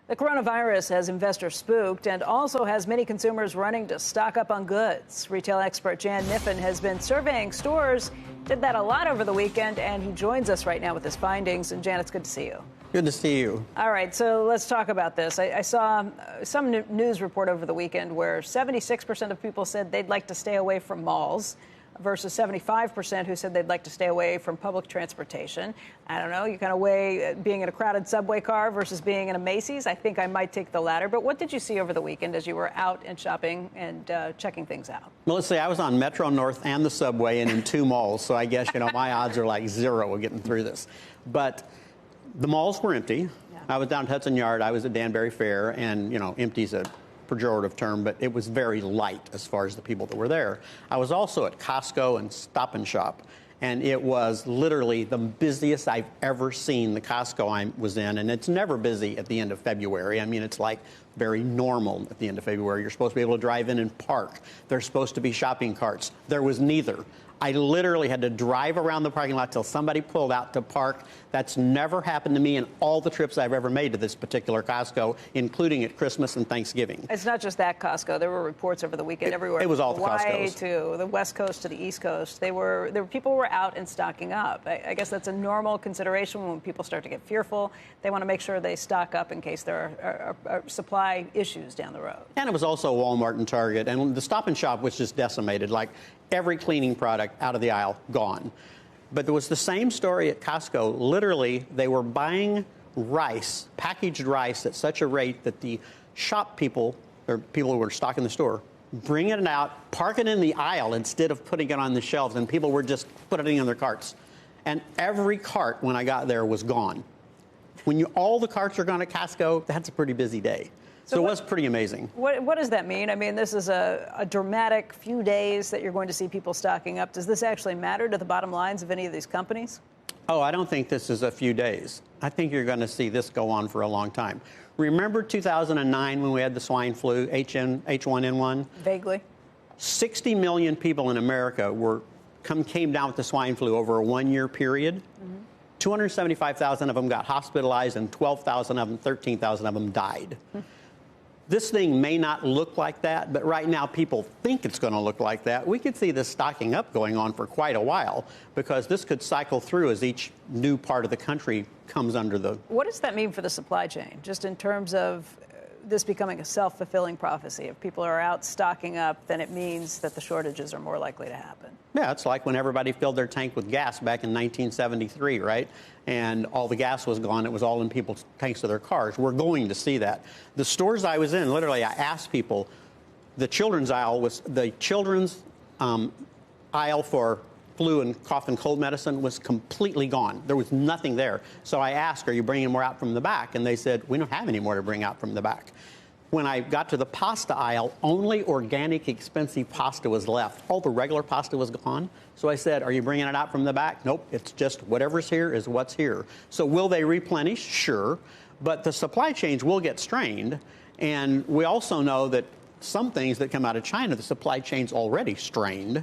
The coronavirus has investors spooked and also has many consumers running to stock up on goods. Retail expert J Kniffen has been surveying stores, did that a lot over the weekend, and he joins us right now with his findings. And Jan, it's good to see you. Good to see you. All right, so let's talk about this. I saw some news report over the weekend where 76% of people said they'd like to stay away from malls versus 75% who said they'd like to stay away from public transportation. I don't know, you kind of weigh being in a crowded subway car versus being in a Macy's. I think I might take the latter. But what did you see over the weekend as you were out and shopping and checking things out? Well, let's see, I was on Metro North and the subway and in 2 malls. So I guess, my odds are like 0 of getting through this. But the malls were empty. Yeah. I was down at Hudson Yard. I was at Danbury Fair. And, empty's a pejorative term, but it was very light as far as the people that were there. I was also at Costco and Stop and Shop, and it was literally the busiest I've ever seen the Costco I was in, and it's never busy at the end of February. I mean, it's like very normal at the end of February. You're supposed to be able to drive in and park. There's supposed to be shopping carts. There was neither. I literally had to drive around the parking lot till somebody pulled out to park. That's never happened to me in all the trips I've ever made to this particular Costco, including at Christmas and Thanksgiving. It's not just that Costco. There were reports over the weekend everywhere. It was all the Hawaii Costcos. To the West Coast to the East Coast. There were people who were out and stocking up. I guess that's a normal consideration when people start to get fearful. They want to make sure they stock up in case there are supply issues down the road. And it was also Walmart and Target. And the Stop and Shop was just decimated. Like every cleaning product out of the aisle, gone. But there was the same story at Costco. Literally, they were buying rice, packaged rice, at such a rate that the shop people, or people who were stocking the store, bringing it out, parking it in the aisle instead of putting it on the shelves, and people were just putting it in their carts. And every cart, when I got there, was gone. When all the carts are gone at Costco, that's a pretty busy day. So it was pretty amazing. What does that mean? I mean, this is a dramatic few days that you're going to see people stocking up. Does this actually matter to the bottom lines of any of these companies? Oh, I don't think this is a few days. I think you're going to see this go on for a long time. Remember 2009 when we had the swine flu, H1N1? Vaguely. 60 million people in America came down with the swine flu over a 1-year period. Mm-hmm. 275,000 of them got hospitalized, and 12,000 of them, 13,000 of them died. Mm-hmm. This thing may not look like that, but right now people think it's going to look like that. We could see this stocking up going on for quite a while because this could cycle through as each new part of the country comes under the... What does that mean for the supply chain, just in terms of this becoming a self-fulfilling prophecy? If people are out stocking up, then it means that the shortages are more likely to happen. Yeah, it's like when everybody filled their tank with gas back in 1973, right? And all the gas was gone. It was all in people's tanks of their cars. We're going to see that. The stores I was in, literally, I asked people, the children's aisle was, the children's aisle for flu and cough and cold medicine was completely gone. There was nothing there. So I asked, are you bringing more out from the back? And they said, we don't have any more to bring out from the back. When I got to the pasta aisle, only organic, expensive pasta was left. All the regular pasta was gone. So I said, are you bringing it out from the back? Nope, it's just whatever's here is what's here. So will they replenish? Sure. But the supply chains will get strained. And we also know that some things that come out of China, the supply chain's already strained.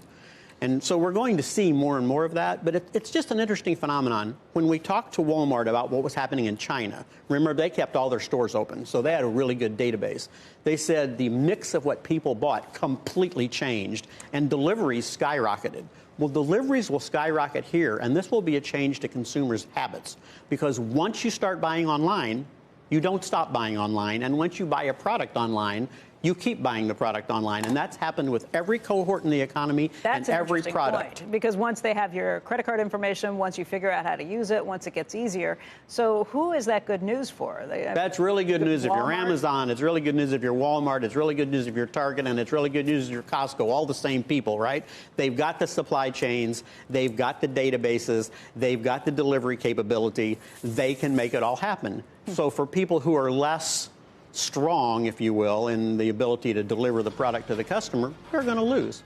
And so we're going to see more and more of that. But it's just an interesting phenomenon. When we talked to Walmart about what was happening in China, remember, they kept all their stores open, so they had a really good database. They said the mix of what people bought completely changed, and deliveries skyrocketed. Well, deliveries will skyrocket here, and this will be a change to consumers' habits. Because once you start buying online, you don't stop buying online. And once you buy a product online, you keep buying the product online. And that's happened with every cohort in the economy and every product. Point, because once they have your credit card information, once you figure out how to use it, once it gets easier. So who is that good news for? That's really good news if you're Amazon. It's really good news if you're Walmart. It's really good news if you're Target. And it's really good news if you're Costco. All the same people, right? They've got the supply chains. They've got the databases. They've got the delivery capability. They can make it all happen. So for people who are less strong, if you will, in the ability to deliver the product to the customer, they're going to lose.